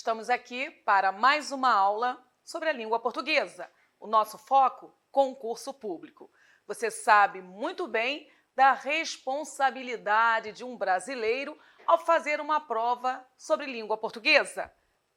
Estamos aqui para mais uma aula sobre a língua portuguesa. O nosso foco, concurso público. Você sabe muito bem da responsabilidade de um brasileiro ao fazer uma prova sobre língua portuguesa.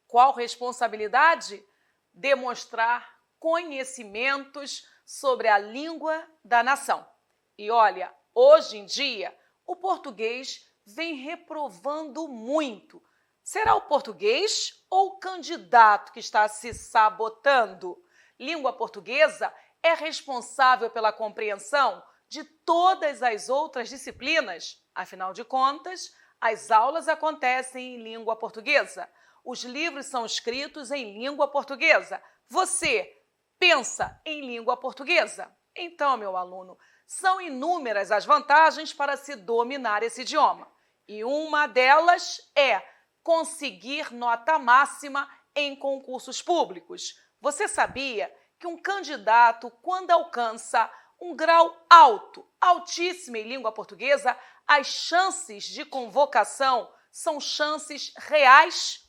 Qual responsabilidade? Demonstrar conhecimentos sobre a língua da nação. E olha, hoje em dia, o português vem reprovando muito. Será o português ou o candidato que está se sabotando? Língua portuguesa é responsável pela compreensão de todas as outras disciplinas. Afinal de contas, as aulas acontecem em língua portuguesa. Os livros são escritos em língua portuguesa. Você pensa em língua portuguesa? Então, meu aluno, são inúmeras as vantagens para se dominar esse idioma. E uma delas é conseguir nota máxima em concursos públicos. Você sabia que um candidato, quando alcança um grau alto, altíssimo em língua portuguesa, as chances de convocação são chances reais?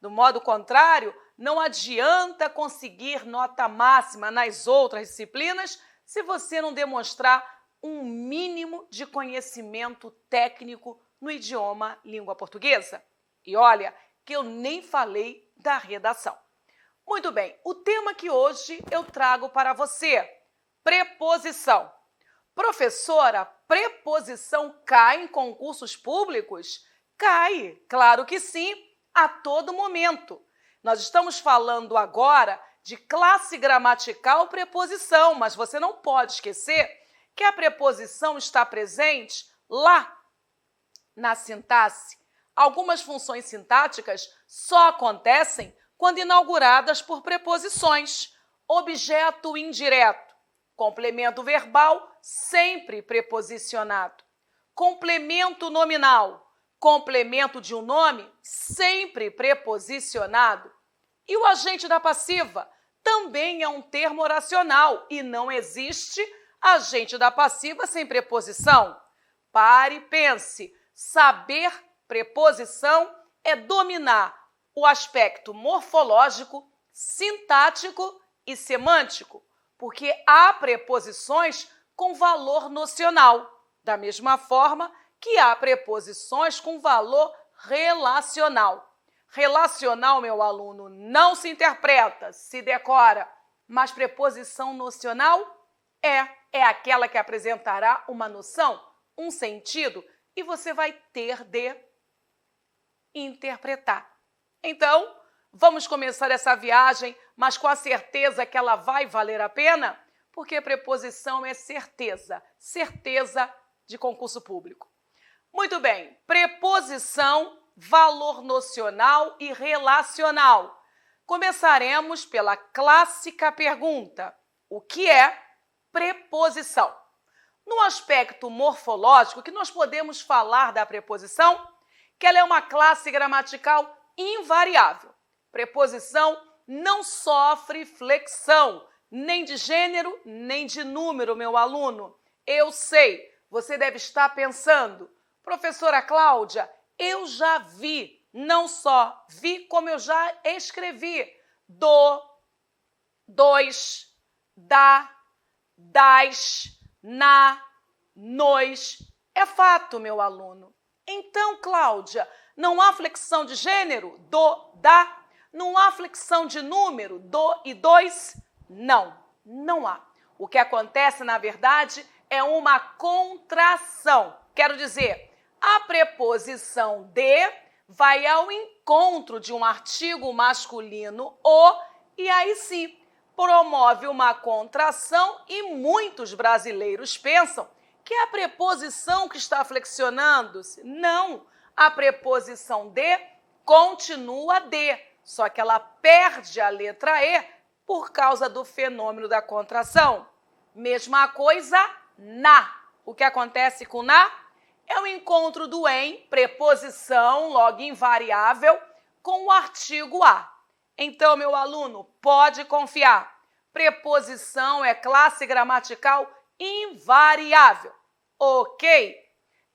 Do modo contrário, não adianta conseguir nota máxima nas outras disciplinas se você não demonstrar um mínimo de conhecimento técnico no idioma língua portuguesa. E olha que eu nem falei da redação. Muito bem, o tema que hoje eu trago para você, preposição. Professora, preposição cai em concursos públicos? Cai, claro que sim, a todo momento. Nós estamos falando agora de classe gramatical preposição, mas você não pode esquecer que a preposição está presente lá na sintaxe. Algumas funções sintáticas só acontecem quando inauguradas por preposições. Objeto indireto, complemento verbal sempre preposicionado. Complemento nominal, complemento de um nome sempre preposicionado. E o agente da passiva também é um termo oracional e não existe agente da passiva sem preposição. Pare e pense. Saber preposição é dominar o aspecto morfológico, sintático e semântico, porque há preposições com valor nocional, da mesma forma que há preposições com valor relacional. Relacional, meu aluno, não se interpreta, se decora, mas preposição nocional é aquela que apresentará uma noção, um sentido, e você vai ter de interpretar. Então, vamos começar essa viagem, mas com a certeza que ela vai valer a pena, porque preposição é certeza, certeza de concurso público. Muito bem, preposição, valor nocional e relacional. Começaremos pela clássica pergunta: o que é preposição? No aspecto morfológico, que nós podemos falar da preposição, que ela é uma classe gramatical invariável. Preposição não sofre flexão, nem de gênero, nem de número, meu aluno. Eu sei, você deve estar pensando, professora Cláudia, eu já vi, não só vi, como eu já escrevi. Do, dois, da, das, na, nos. É fato, meu aluno. Então, Cláudia, não há flexão de gênero? Do, da? Não há flexão de número? Do e dois? Não, não há. O que acontece, na verdade, é uma contração. Quero dizer, a preposição de vai ao encontro de um artigo masculino o, e aí sim, promove uma contração e muitos brasileiros pensam que é a preposição que está flexionando-se. Não, a preposição de continua de, só que ela perde a letra E por causa do fenômeno da contração. Mesma coisa na. O que acontece com na? É o encontro do em, preposição, logo invariável, com o artigo a. Então, meu aluno, pode confiar. Preposição é classe gramatical invariável. Ok?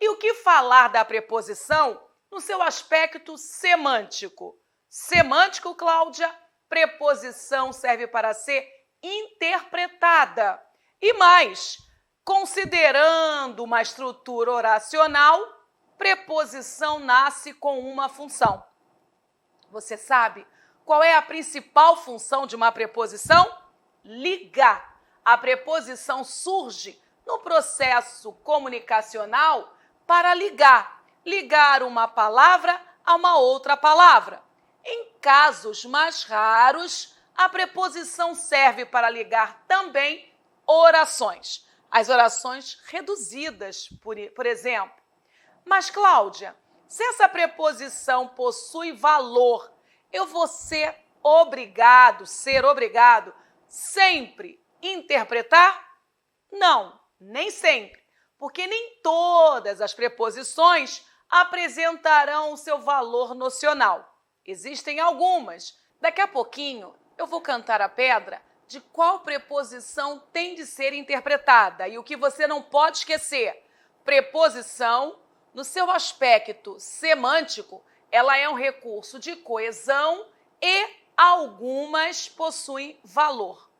E o que falar da preposição no seu aspecto semântico? semântico, Cláudia, preposição serve para ser interpretada. E mais, considerando uma estrutura oracional, preposição nasce com uma função. Você sabe qual é a principal função de uma preposição? Ligar. A preposição surge no processo comunicacional para ligar uma palavra a uma outra palavra. Em casos mais raros, a preposição serve para ligar também orações. As orações reduzidas, por exemplo. Mas, Cláudia, se essa preposição possui valor, eu vou ser obrigado, sempre interpretar? Não, nem sempre, porque nem todas as preposições apresentarão o seu valor nocional. Existem algumas. Daqui a pouquinho eu vou cantar a pedra de qual preposição tem de ser interpretada. E o que você não pode esquecer, preposição, no seu aspecto semântico, ela é um recurso de coesão e algumas possuem valor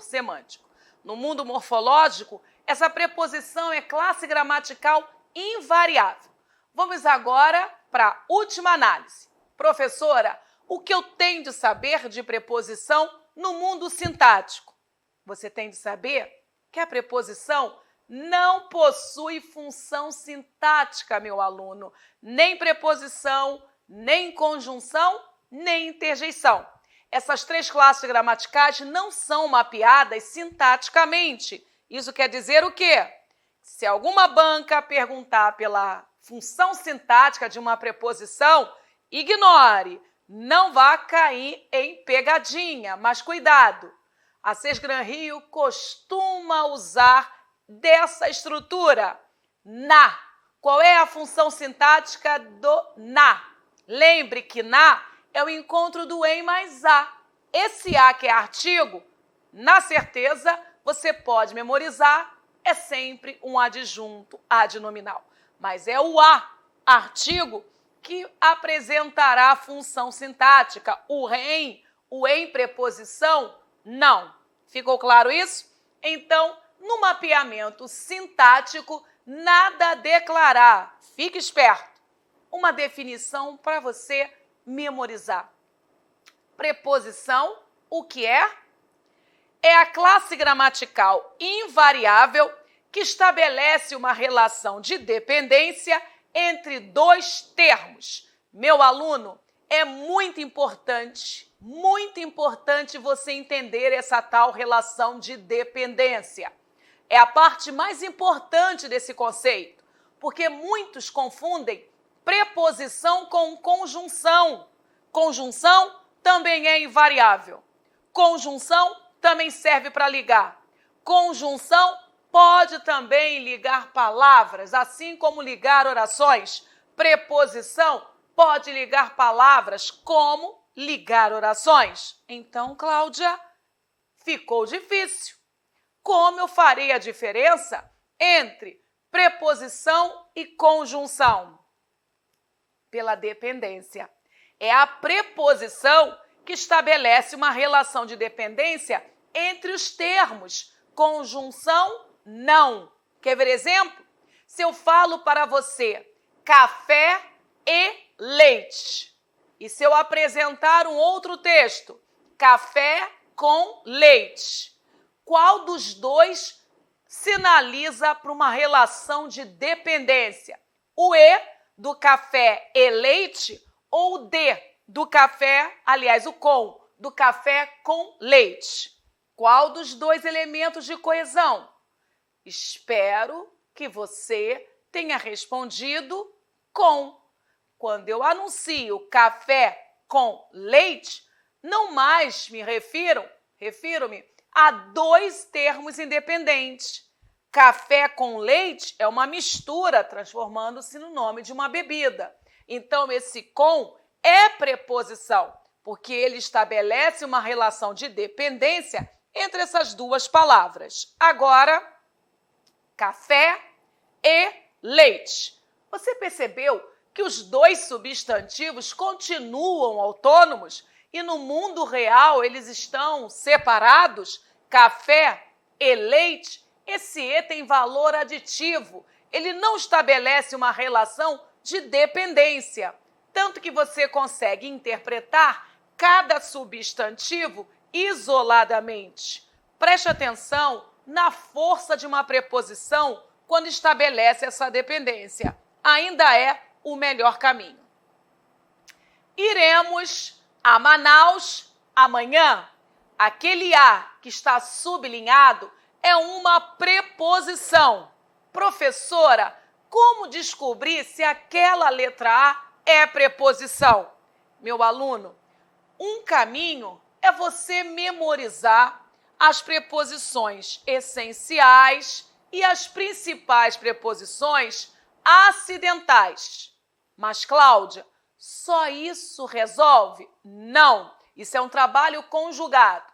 semântico. No mundo morfológico, essa preposição é classe gramatical invariável. Vamos agora para a última análise. Professora, o que eu tenho de saber de preposição no mundo sintático? Você tem de saber que a preposição não possui função sintática, meu aluno. Nem preposição, nem conjunção, nem interjeição. Essas três classes gramaticais não são mapeadas sintaticamente. Isso quer dizer o quê? Se alguma banca perguntar pela função sintática de uma preposição, ignore, não vá cair em pegadinha, mas cuidado. A Sesgran Rio costuma usar dessa estrutura, na. Qual é a função sintática do na? Lembre que na é o encontro do em mais a. Esse a, que é artigo, na certeza, você pode memorizar, é sempre um adjunto adnominal. Mas é o a, artigo, que apresentará a função sintática. O em preposição, não. Ficou claro isso? Então, no mapeamento sintático, nada a declarar. Fique esperto. Uma definição para você memorizar. Preposição, o que é? É a classe gramatical invariável que estabelece uma relação de dependência entre dois termos. Meu aluno, é muito importante você entender essa tal relação de dependência. É a parte mais importante desse conceito, porque muitos confundem preposição com conjunção. Conjunção também é invariável. Conjunção também serve para ligar. Conjunção pode também ligar palavras, assim como ligar orações. Preposição pode ligar palavras, como ligar orações. Então, Cláudia, ficou difícil. Como eu farei a diferença entre preposição e conjunção? Pela dependência. É a preposição que estabelece uma relação de dependência entre os termos. Conjunção, não. Quer ver exemplo? Se eu falo para você café e leite, e se eu apresentar um outro texto, café com leite, qual dos dois sinaliza para uma relação de dependência? O E do café e leite ou o D do café, aliás, o com, do café com leite? Qual dos dois elementos de coesão? Espero que você tenha respondido com. Quando eu anuncio café com leite, não mais me refiro-me a dois termos independentes. Café com leite é uma mistura, transformando-se no nome de uma bebida. Então, esse com é preposição, porque ele estabelece uma relação de dependência entre essas duas palavras. Agora, café e leite. Você percebeu que os dois substantivos continuam autônomos e no mundo real eles estão separados? Café e leite, esse E tem valor aditivo. Ele não estabelece uma relação de dependência, tanto que você consegue interpretar cada substantivo isoladamente. Preste atenção na força de uma preposição quando estabelece essa dependência. Ainda é o melhor caminho. Iremos a Manaus amanhã. Aquele A que está sublinhado é uma preposição. Professora, como descobrir se aquela letra A é preposição? Meu aluno, um caminho é você memorizar as preposições essenciais e as principais preposições acidentais. Mas, Cláudia, só isso resolve? Não, isso é um trabalho conjugado.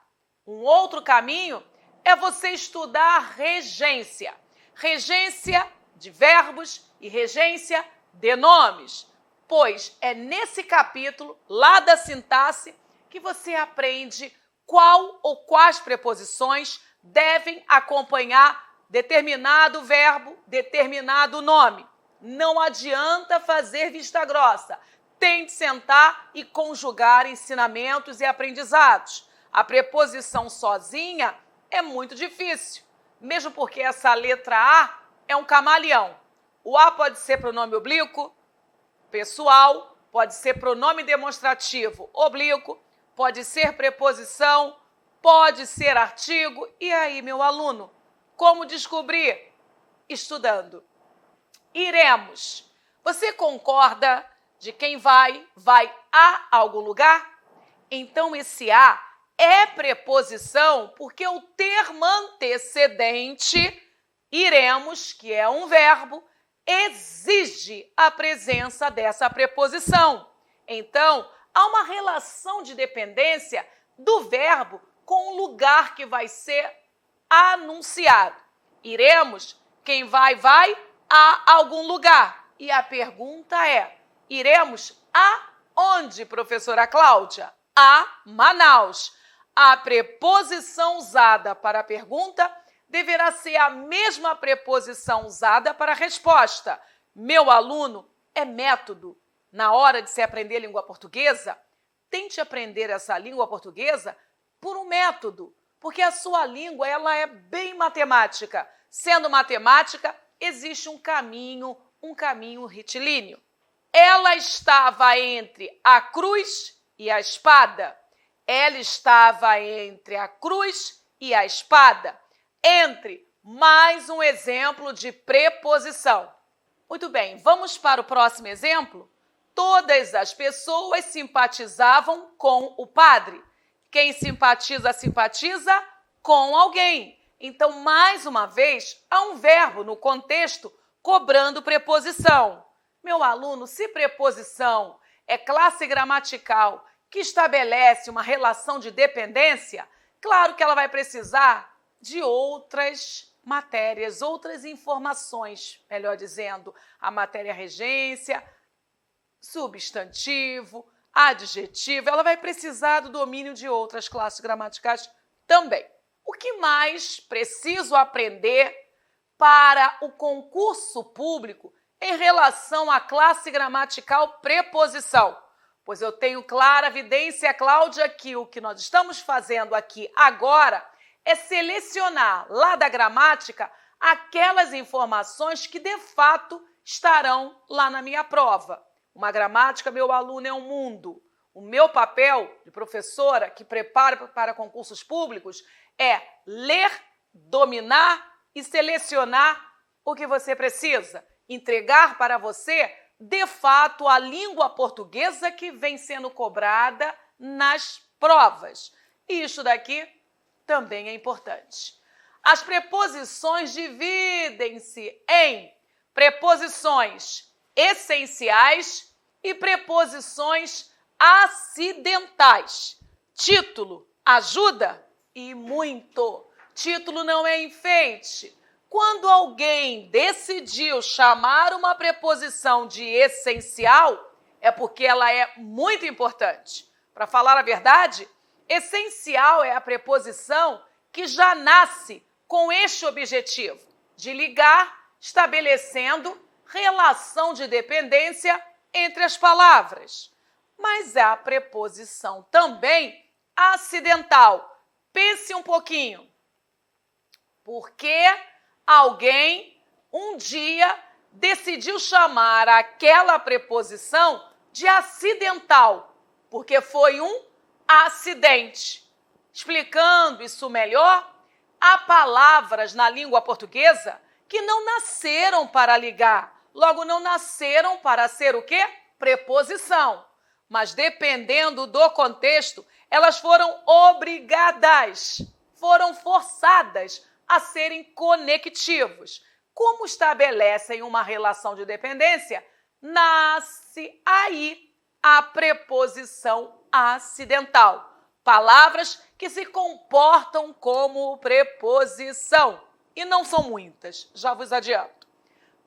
Um outro caminho é você estudar regência. Regência de verbos e regência de nomes, pois é nesse capítulo, lá da sintaxe, que você aprende qual ou quais preposições devem acompanhar determinado verbo, determinado nome. Não adianta fazer vista grossa. Tem de sentar e conjugar ensinamentos e aprendizados. A preposição sozinha é muito difícil, mesmo porque essa letra A é um camaleão. O A pode ser pronome oblíquo, pessoal, pode ser pronome demonstrativo oblíquo, pode ser preposição, pode ser artigo. E aí, meu aluno, como descobrir? Estudando. Iremos. Você concorda de quem vai a algum lugar? Então, esse a é preposição porque o termo antecedente, iremos, que é um verbo, exige a presença dessa preposição. Então, há uma relação de dependência do verbo com o lugar que vai ser anunciado. Iremos, quem vai a algum lugar. E a pergunta é, iremos aonde, professora Cláudia? A Manaus. A preposição usada para a pergunta deverá ser a mesma preposição usada para a resposta. Meu aluno, é método. Na hora de se aprender língua portuguesa, tente aprender essa língua portuguesa por um método, porque a sua língua ela é bem matemática. Sendo matemática, existe um caminho retilíneo. Ela estava entre a cruz e a espada. Ela estava entre a cruz e a espada. Entre mais um exemplo de preposição. Muito bem, vamos para o próximo exemplo? Todas as pessoas simpatizavam com o padre. Quem simpatiza, simpatiza com alguém. Então, mais uma vez, há um verbo no contexto cobrando preposição. Meu aluno, se preposição é classe gramatical que estabelece uma relação de dependência, claro que ela vai precisar de outras matérias, outras informações, melhor dizendo, a matéria regência, substantivo, adjetivo, ela vai precisar do domínio de outras classes gramaticais também. O que mais preciso aprender para o concurso público em relação à classe gramatical preposição? Pois eu tenho clara evidência, Cláudia, que o que nós estamos fazendo aqui agora é selecionar lá da gramática aquelas informações que de fato estarão lá na minha prova. Uma gramática, meu aluno, é um mundo. O meu papel de professora que prepara para concursos públicos é ler, dominar e selecionar o que você precisa. Entregar para você, de fato, a língua portuguesa que vem sendo cobrada nas provas. E isso daqui também é importante. As preposições dividem-se em preposições essenciais e preposições acidentais. Título ajuda e muito. Título não é enfeite. Quando alguém decidiu chamar uma preposição de essencial, é porque ela é muito importante. Para falar a verdade, essencial é a preposição que já nasce com este objetivo, de ligar, estabelecendo relação de dependência entre as palavras. Mas a preposição também acidental. Pense um pouquinho. Por que alguém um dia decidiu chamar aquela preposição de acidental? Porque foi um acidente. Explicando isso melhor, há palavras na língua portuguesa que não nasceram para ligar, logo não nasceram para ser o quê? Preposição. Mas dependendo do contexto, elas foram obrigadas, foram forçadas a serem conectivos. Como estabelecem uma relação de dependência, nasce aí a preposição acidental. Palavras que se comportam como preposição. E não são muitas, já vos adianto.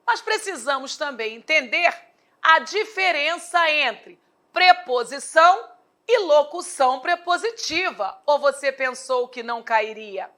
Mas precisamos também entender a diferença entre preposição e locução prepositiva. Ou você pensou que não cairia?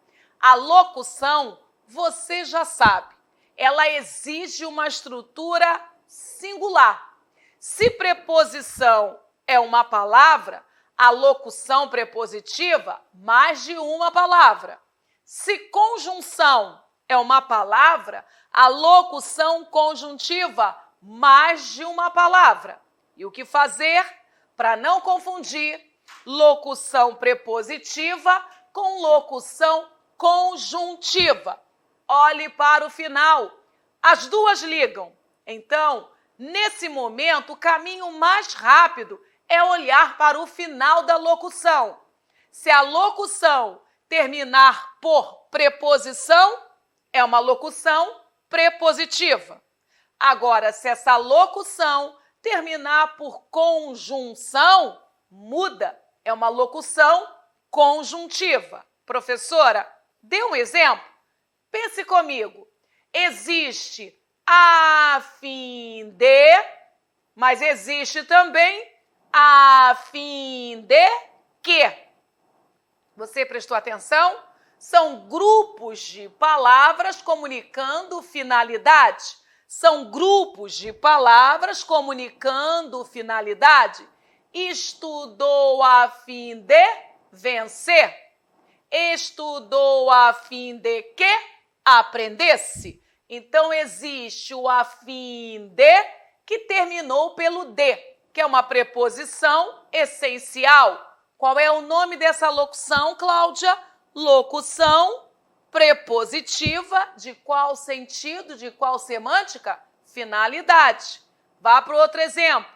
A locução, você já sabe, ela exige uma estrutura singular. Se preposição é uma palavra, a locução prepositiva, mais de uma palavra. Se conjunção é uma palavra, a locução conjuntiva, mais de uma palavra. E o que fazer para não confundir locução prepositiva com locução conjuntiva? Olhe para o final. As duas ligam. Então, nesse momento, o caminho mais rápido é olhar para o final da locução. Se a locução terminar por preposição, é uma locução prepositiva. Agora, se essa locução terminar por conjunção, muda, é uma locução conjuntiva. Professora, dê um exemplo. Pense comigo. Existe a fim de, mas existe também a fim de que. Você prestou atenção? São grupos de palavras comunicando finalidade. São grupos de palavras comunicando finalidade. Estudou a fim de vencer. Estudou a fim de que aprendesse. Então, existe o a fim de, que terminou pelo de, que é uma preposição essencial. Qual é o nome dessa locução, Cláudia? Locução prepositiva. De qual sentido? De qual semântica? Finalidade. Vá para o outro exemplo.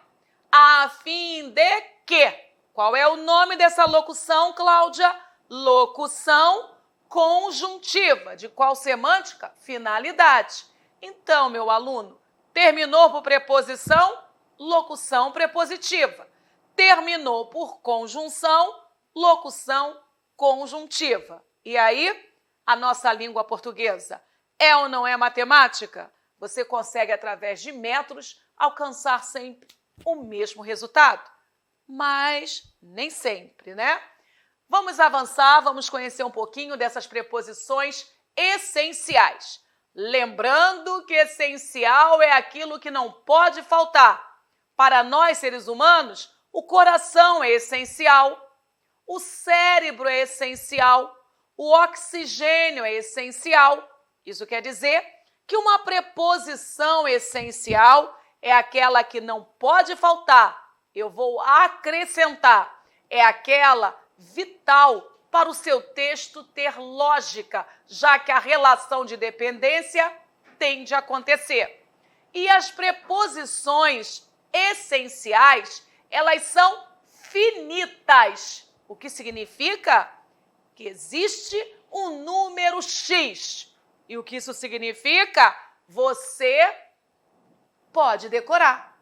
A fim de que. Qual é o nome dessa locução, Cláudia? Locução conjuntiva. De qual semântica? Finalidade. Então, meu aluno, terminou por preposição? Locução prepositiva. Terminou por conjunção? Locução conjuntiva. E aí, a nossa língua portuguesa é ou não é matemática? Você consegue, através de métodos, alcançar sempre o mesmo resultado. Mas nem sempre, né? Vamos avançar, vamos conhecer um pouquinho dessas preposições essenciais. Lembrando que essencial é aquilo que não pode faltar. Para nós, seres humanos, o coração é essencial, o cérebro é essencial, o oxigênio é essencial. Isso quer dizer que uma preposição essencial é aquela que não pode faltar. Eu vou acrescentar. É aquela vital para o seu texto ter lógica, já que a relação de dependência tende a acontecer. E as preposições essenciais, elas são finitas. O que significa? Que existe um número X. E o que isso significa? Você pode decorar.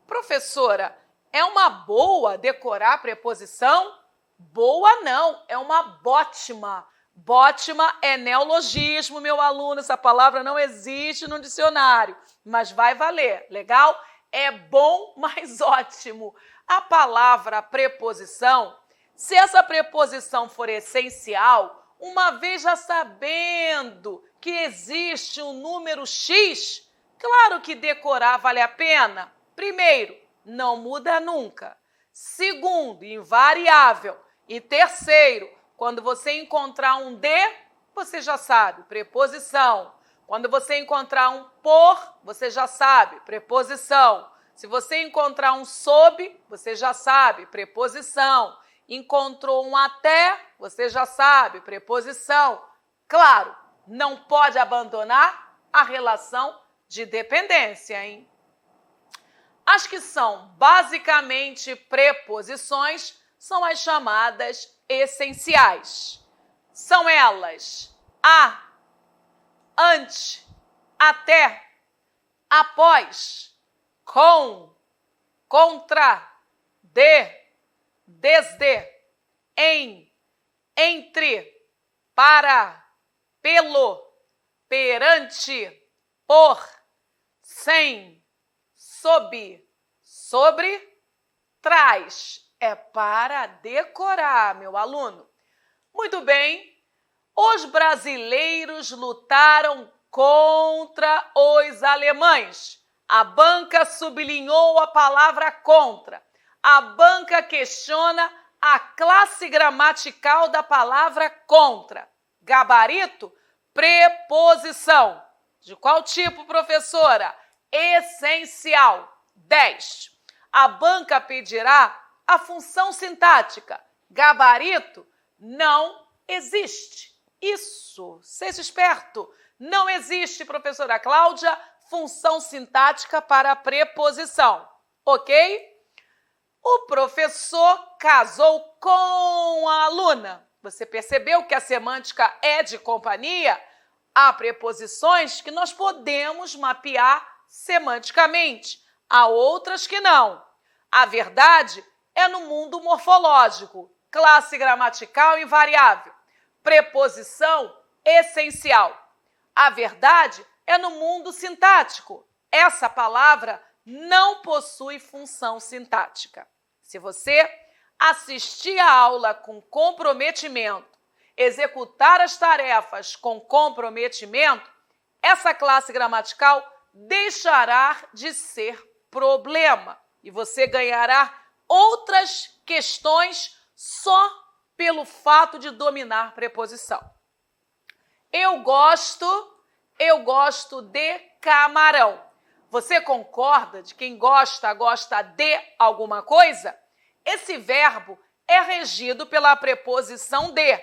Professora, é uma boa decorar preposição? Boa não, é uma ótima. Bótima é neologismo, meu aluno. Essa palavra não existe no dicionário, mas vai valer. Legal? É bom, mas ótimo. A palavra preposição, se essa preposição for essencial, uma vez já sabendo que existe um número X, claro que decorar vale a pena. Primeiro, não muda nunca. Segundo, invariável. E terceiro, quando você encontrar um de, você já sabe, preposição. Quando você encontrar um por, você já sabe, preposição. Se você encontrar um sob, você já sabe, preposição. Encontrou um até, você já sabe, preposição. Claro, não pode abandonar a relação de dependência, hein? As que são basicamente preposições são as chamadas essenciais. São elas a, ante, até, após, com, contra, de, desde, em, entre, para, pelo, perante, por, sem, sob, sobre, trás. É para decorar, meu aluno. Muito bem, os brasileiros lutaram contra os alemães. A banca sublinhou a palavra contra. A banca questiona a classe gramatical da palavra contra. Gabarito, preposição. De qual tipo, professora? Essencial. 10. A banca pedirá a função sintática. Gabarito não existe. Isso, seja esperto. Não existe, professora Cláudia, função sintática para preposição. Ok? O professor casou com a aluna. Você percebeu que a semântica é de companhia? Há preposições que nós podemos mapear semanticamente. Há outras que não. A verdade é no mundo morfológico, classe gramatical invariável, preposição essencial. A verdade é no mundo sintático. Essa palavra não possui função sintática. Se você assistir a aula com comprometimento, executar as tarefas com comprometimento, essa classe gramatical deixará de ser problema e você ganhará outras questões só pelo fato de dominar preposição. Eu gosto de camarão. Você concorda de quem gosta de alguma coisa? Esse verbo é regido pela preposição de.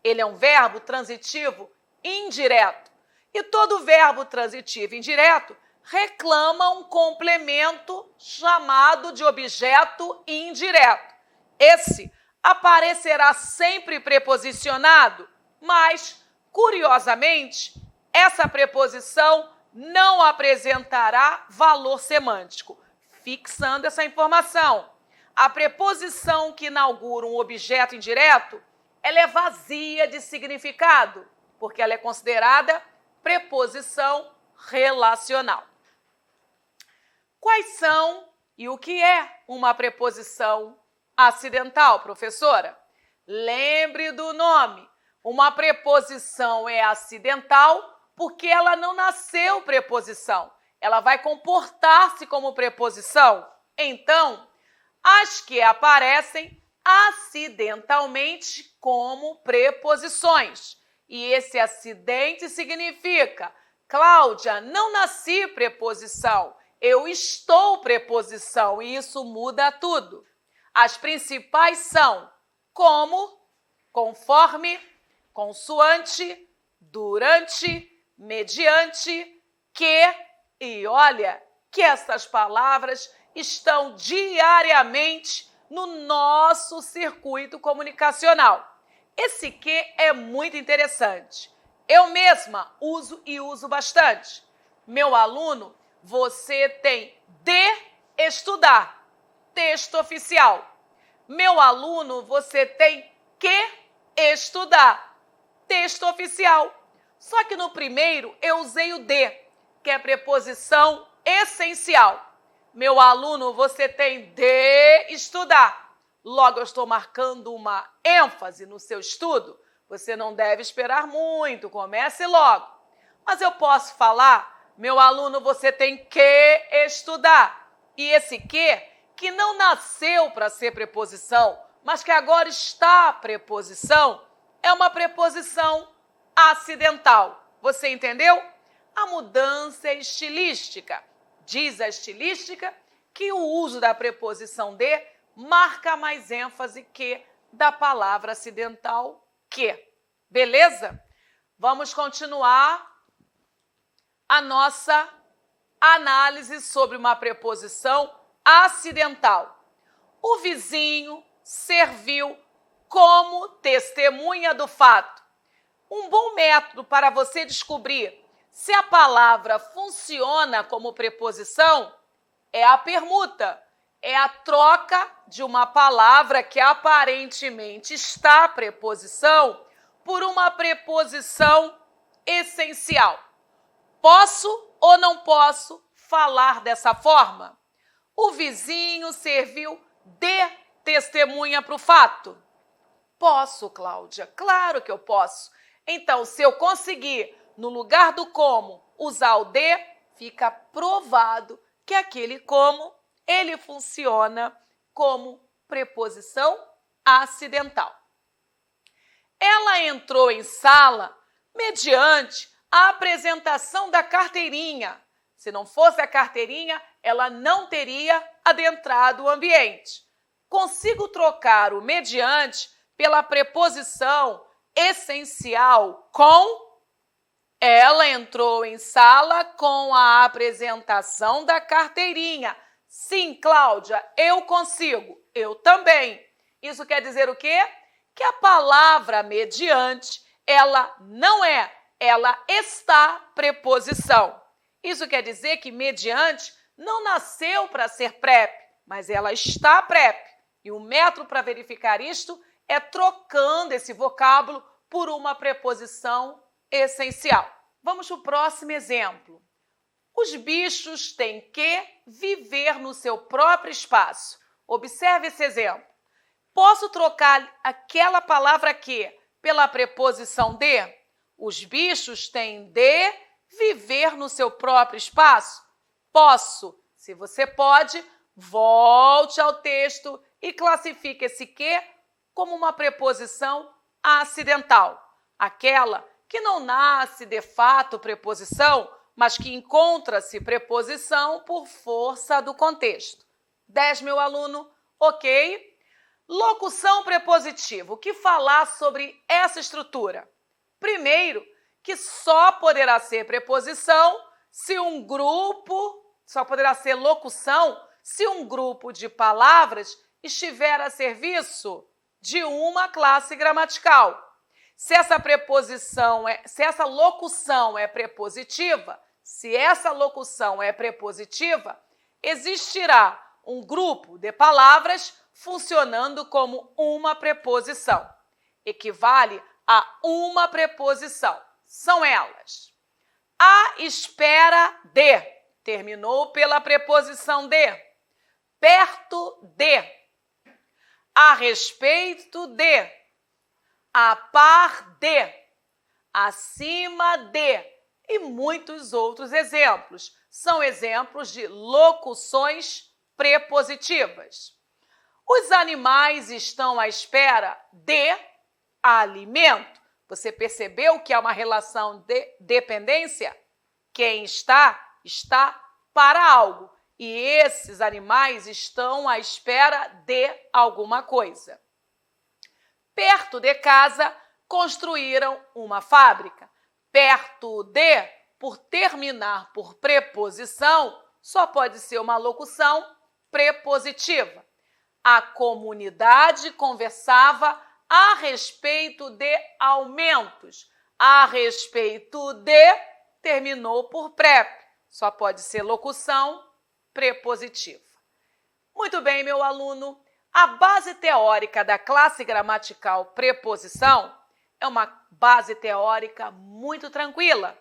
Ele é um verbo transitivo indireto. E todo verbo transitivo indireto reclama um complemento chamado de objeto indireto. Esse aparecerá sempre preposicionado, mas, curiosamente, essa preposição não apresentará valor semântico. Fixando essa informação, a preposição que inaugura um objeto indireto, ela é vazia de significado, porque ela é considerada preposição relacional. Quais são e o que é uma preposição acidental, professora? Lembre do nome. Uma preposição é acidental porque ela não nasceu preposição. Ela vai comportar-se como preposição. Então, as que aparecem acidentalmente como preposições. E esse acidente significa: Cláudia, não nasci preposição, eu estou preposição, e isso muda tudo. As principais são como, conforme, consoante, durante, mediante, que, e olha que essas palavras estão diariamente no nosso circuito comunicacional. Esse que é muito interessante. Eu mesma uso e uso bastante. Meu aluno, você tem de estudar, texto oficial. Meu aluno, você tem que estudar, texto oficial. Só que no primeiro eu usei o de, que é preposição essencial. Meu aluno, você tem de estudar. Logo, eu estou marcando uma ênfase no seu estudo. Você não deve esperar muito, comece logo. Mas eu posso falar, meu aluno, você tem que estudar. E esse que não nasceu para ser preposição, mas que agora está preposição, é uma preposição acidental. Você entendeu? A mudança é estilística. Diz a estilística que o uso da preposição de marca mais ênfase que da palavra acidental que. Beleza? Vamos continuar a nossa análise sobre uma preposição acidental. O vizinho serviu como testemunha do fato. Um bom método para você descobrir se a palavra funciona como preposição é a permuta. É a troca de uma palavra que aparentemente está preposição por uma preposição essencial. Posso ou não posso falar dessa forma? O vizinho serviu de testemunha para o fato? Posso, Cláudia, claro que eu posso. Então, se eu conseguir, no lugar do como, usar o de, fica provado que aquele como, ele funciona como preposição acidental. Ela entrou em sala mediante a apresentação da carteirinha. Se não fosse a carteirinha, ela não teria adentrado o ambiente. Consigo trocar o mediante pela preposição essencial com. Ela entrou em sala com a apresentação da carteirinha. Sim, Cláudia, eu consigo. Eu também. Isso quer dizer o quê? Que a palavra mediante, ela não é, ela está preposição. Isso quer dizer que mediante não nasceu para ser prep, mas ela está prep. E o método para verificar isto é trocando esse vocábulo por uma preposição essencial. Vamos para o próximo exemplo. Os bichos têm que viver no seu próprio espaço. Observe esse exemplo. Posso trocar aquela palavra que pela preposição de? Os bichos têm de viver no seu próprio espaço? Posso. Se você pode, volte ao texto e classifique esse que como uma preposição acidental. Aquela que não nasce de fato preposição, mas que encontra-se preposição por força do contexto. 10, meu aluno, ok? Locução prepositiva. O que falar sobre essa estrutura? Primeiro, que só poderá ser preposição se um grupo, só poderá ser locução se um grupo de palavras estiver a serviço de uma classe gramatical. Se essa locução é prepositiva, existirá um grupo de palavras funcionando como uma preposição. Equivale a uma preposição. São elas: à espera de, terminou pela preposição de, perto de, a respeito de, a par de, acima de e muitos outros exemplos. São exemplos de locuções prepositivas. Os animais estão à espera de alimento. Você percebeu que há uma relação de dependência? Quem está para algo. E esses animais estão à espera de alguma coisa. Perto de casa, construíram uma fábrica. Perto de, por terminar por preposição, só pode ser uma locução prepositiva. A comunidade conversava a respeito de aumentos. A respeito de, terminou por prep. Só pode ser locução prepositiva. Muito bem, meu aluno. A base teórica da classe gramatical preposição é uma base teórica muito tranquila.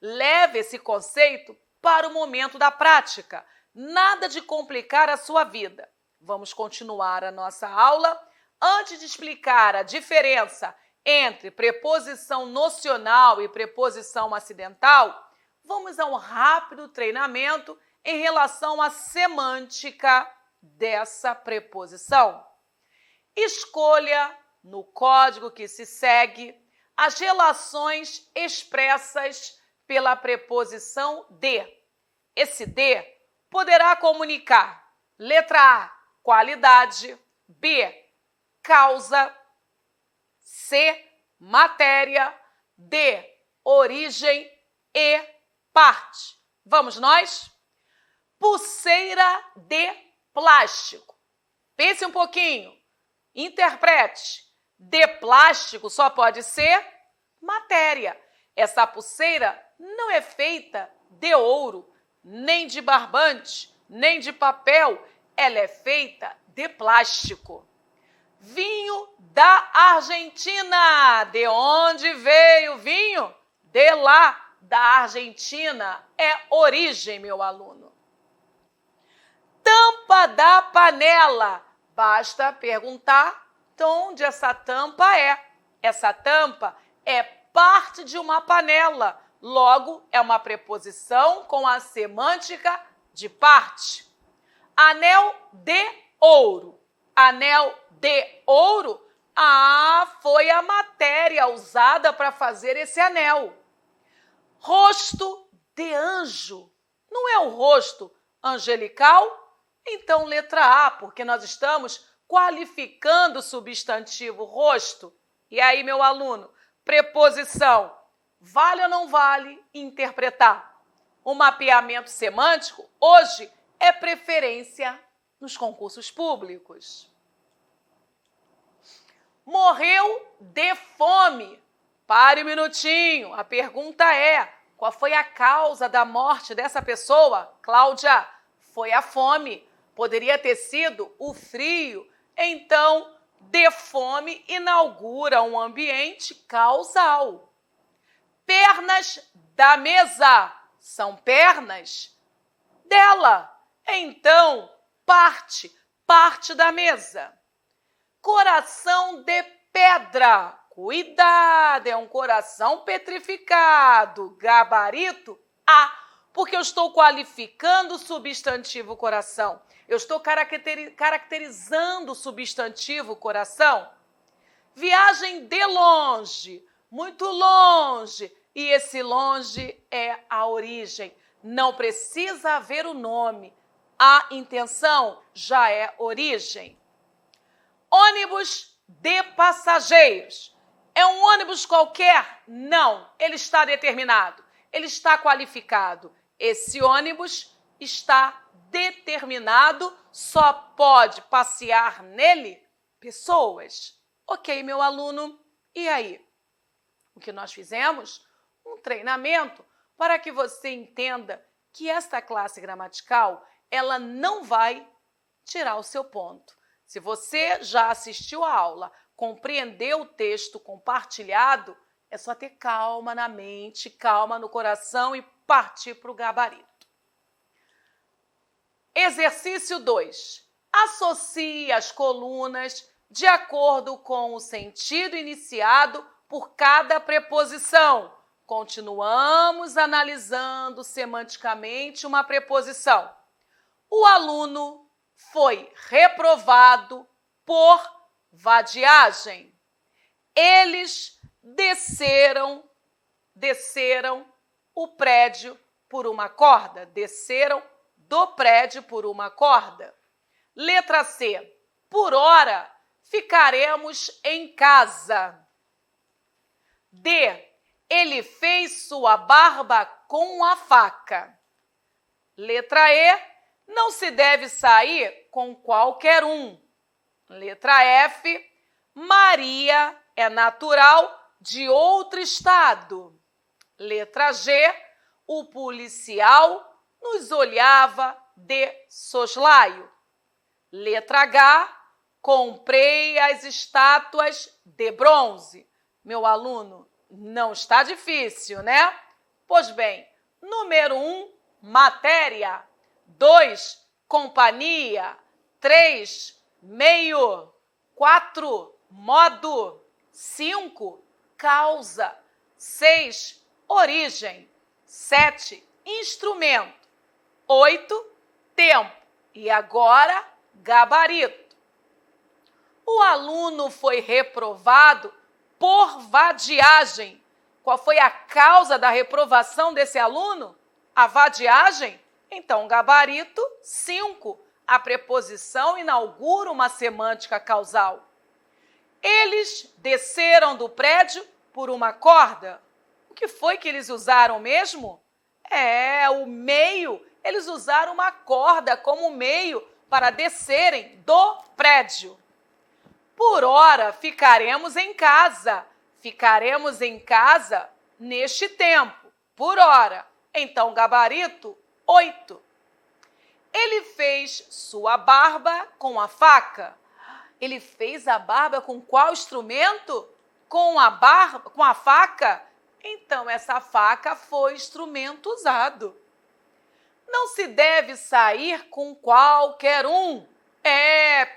Leve esse conceito para o momento da prática. Nada de complicar a sua vida. Vamos continuar a nossa aula. Antes de explicar a diferença entre preposição nocional e preposição acidental, vamos a um rápido treinamento em relação à semântica dessa preposição. Escolha, no código que se segue, as relações expressas pela preposição de. Esse de poderá comunicar: letra A, qualidade; B, causa; C, matéria; D, origem; E, parte. Vamos nós? Pulseira de plástico. Pense um pouquinho. Interprete. De plástico só pode ser matéria. Essa pulseira não é feita de ouro, nem de barbante, nem de papel. Ela é feita de plástico. Vinho da Argentina. De onde veio o vinho? De lá, da Argentina. É origem, meu aluno. Tampa da panela. Basta perguntar de onde essa tampa é. Essa tampa é parte de uma panela. Logo, é uma preposição com a semântica de parte. Anel de ouro. Anel de ouro? Foi a matéria usada para fazer esse anel. Rosto de anjo. Não é o rosto angelical? Então, letra A, porque nós estamos qualificando o substantivo rosto. E aí, meu aluno, preposição, vale ou não vale interpretar? O mapeamento semântico, hoje, é preferência nos concursos públicos. Morreu de fome. Pare um minutinho. A pergunta é: qual foi a causa da morte dessa pessoa? Cláudia, foi a fome. Poderia ter sido o frio. Então, de fome inaugura um ambiente causal. Pernas da mesa são pernas dela. Então, parte da mesa. Coração de pedra. Cuidado, é um coração petrificado. Gabarito A, porque eu estou qualificando o substantivo coração. Eu estou caracterizando o substantivo coração. Viagem de longe, muito longe. E esse longe é a origem. Não precisa haver o nome. A intenção já é origem. Ônibus de passageiros. É um ônibus qualquer? Não, ele está determinado. Ele está qualificado. Esse ônibus está determinado, só pode passear nele pessoas. Ok, meu aluno, e aí? O que nós fizemos? Um treinamento para que você entenda que esta classe gramatical, ela não vai tirar o seu ponto. Se você já assistiu a aula, compreendeu o texto compartilhado, é só ter calma na mente, calma no coração e partir para o gabarito. Exercício 2. Associe as colunas de acordo com o sentido iniciado por cada preposição. Continuamos analisando semanticamente uma preposição. O aluno foi reprovado por vadiagem. Eles desceram o prédio por uma corda. Desceram do prédio por uma corda. Letra C. Por hora, ficaremos em casa. D. Ele fez sua barba com a faca. Letra E. Não se deve sair com qualquer um. Letra F. Maria é natural de outro estado. Letra G. O policial nos olhava de soslaio. Letra H. Comprei as estátuas de bronze. Meu aluno, não está difícil, né? Pois bem, número 1, matéria. 2, companhia. 3, meio. 4, modo. 5, causa. 6, origem. 7, instrumento. 8, tempo. E agora, gabarito. O aluno foi reprovado por vadiagem. Qual foi a causa da reprovação desse aluno? A vadiagem? Então, gabarito 5. A preposição inaugura uma semântica causal. Eles desceram do prédio por uma corda. O que foi que eles usaram mesmo? O meio. Eles usaram uma corda como meio para descerem do prédio. Por hora, ficaremos em casa. Ficaremos em casa neste tempo. Por hora. Então, gabarito 8. Ele fez sua barba com a faca. Ele fez a barba com qual instrumento? Com a faca? Então, essa faca foi instrumento usado. Não se deve sair com qualquer um.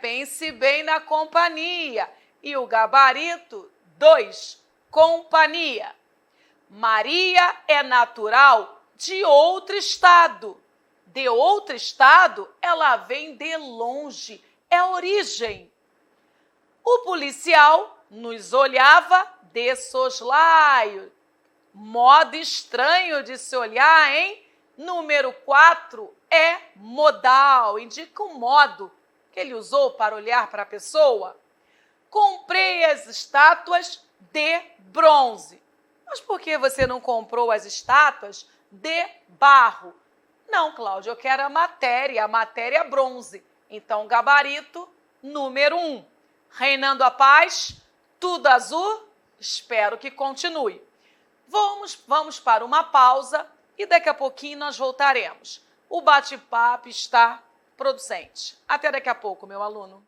Pense bem na companhia. E o gabarito 2, companhia. Maria é natural de outro estado. De outro estado, ela vem de longe, é origem. O policial nos olhava de soslaio. Modo estranho de se olhar, hein? Número 4 é modal, indica o modo que ele usou para olhar para a pessoa. Comprei as estátuas de bronze. Mas por que você não comprou as estátuas de barro? Não, Cláudia, eu quero a matéria bronze. Então, gabarito número 1. Reinando a paz, tudo azul? Espero que continue. Vamos para uma pausa e daqui a pouquinho nós voltaremos. O bate-papo está producente. Até daqui a pouco, meu aluno.